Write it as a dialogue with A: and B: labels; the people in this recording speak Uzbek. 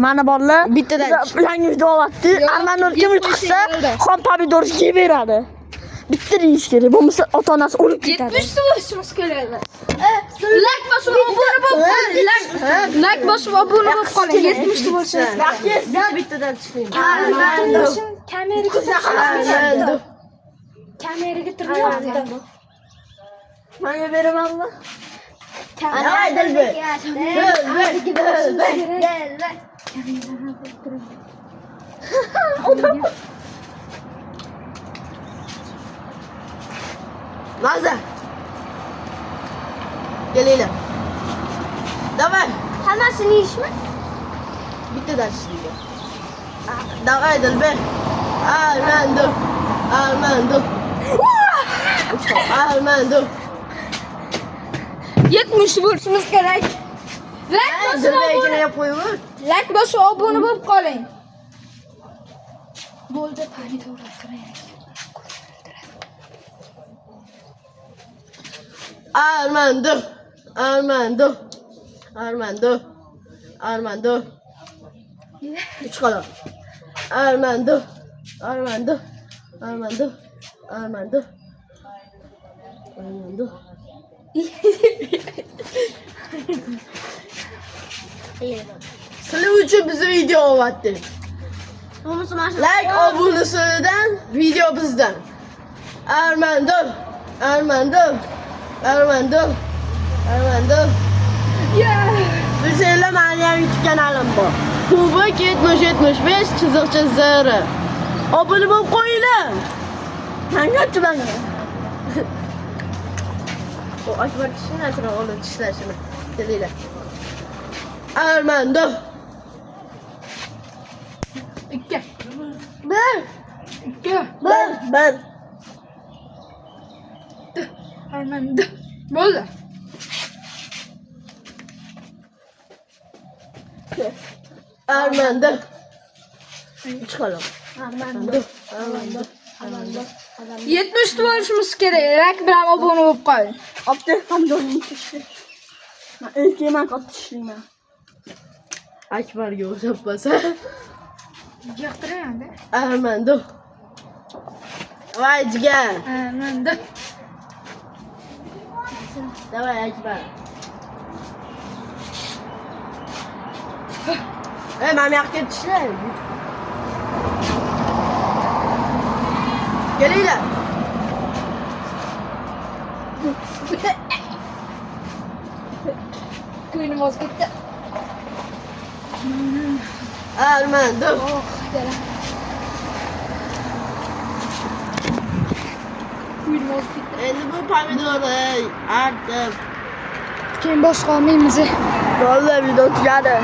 A: Mana bolalar
B: Bittadan
A: yangi video olyapti. Armandor kim chiqsa, xom pomidor yeb beradi. Bitta yeyish kerak. Bo'lmasa ota-onasi o'lib ketadi.
C: 70 bo'lishimiz kerak. Like bosib obuna bo'ling. Like bosib obuna bo'lib qoling. 70 bo'lsangiz.
B: bittadan chiqing.
C: Kameraga turyapti.
A: Menga beramanmi?
B: Ana Dilber. Laza. Gelinglar. Davay.
C: Hammasini yeyishmi?
B: Bittadan chiqing. Davay Dilber. Armando. Armando.
C: 70 bo'lishimiz kerak. Like bosib
B: Dilberga
C: obuna.
B: yap qo'yib.
C: Like bosib obuna bo'lib qoling. Bo'ldi, pomidorlar kerak.
B: Armando. Armando. Armando. Armando. Uch qoldi. Armando. Armando. Armando. Armando. Armando. Sizlar uchun biz video olyapti. Like obunasidan video bizdan. Armando. Armando. Armando. Armando. Bizlar meni ham YouTube kanalim bor. Kubik 7075 /0. Obuna bo'lib qo'yinglar.
A: Menga ochmang.
B: O akbar kishi narsani olib tishlashini bilinglar. Armando.
C: 2.
B: Bir.
C: 2.
B: Bir.
C: Armando. Bo'ldi.
B: Armando. Chiqalam.
A: Armando.
B: Armando.
C: 70 bo'lishimiz kerak. Like bilan obuna bo'lib qoling.
A: Opti pomidorni tishla. Men erkakman, katta tishlayman.
B: Akbarga o'xshab bo'lsa.
C: Yoqtirayanda.
B: Armando. Voy jigar.
C: Armando.
B: Davay Akbar. Men bu yoqqa tishlay. Kelinglar.
C: Ko'nglim o'z ketdi.
B: Armando.
C: Ko'nglim o'z ketdi.
B: Endi bu pomidorni artib.
C: Keyin boshqa olmaymiz.
A: Vallahi video tugadi.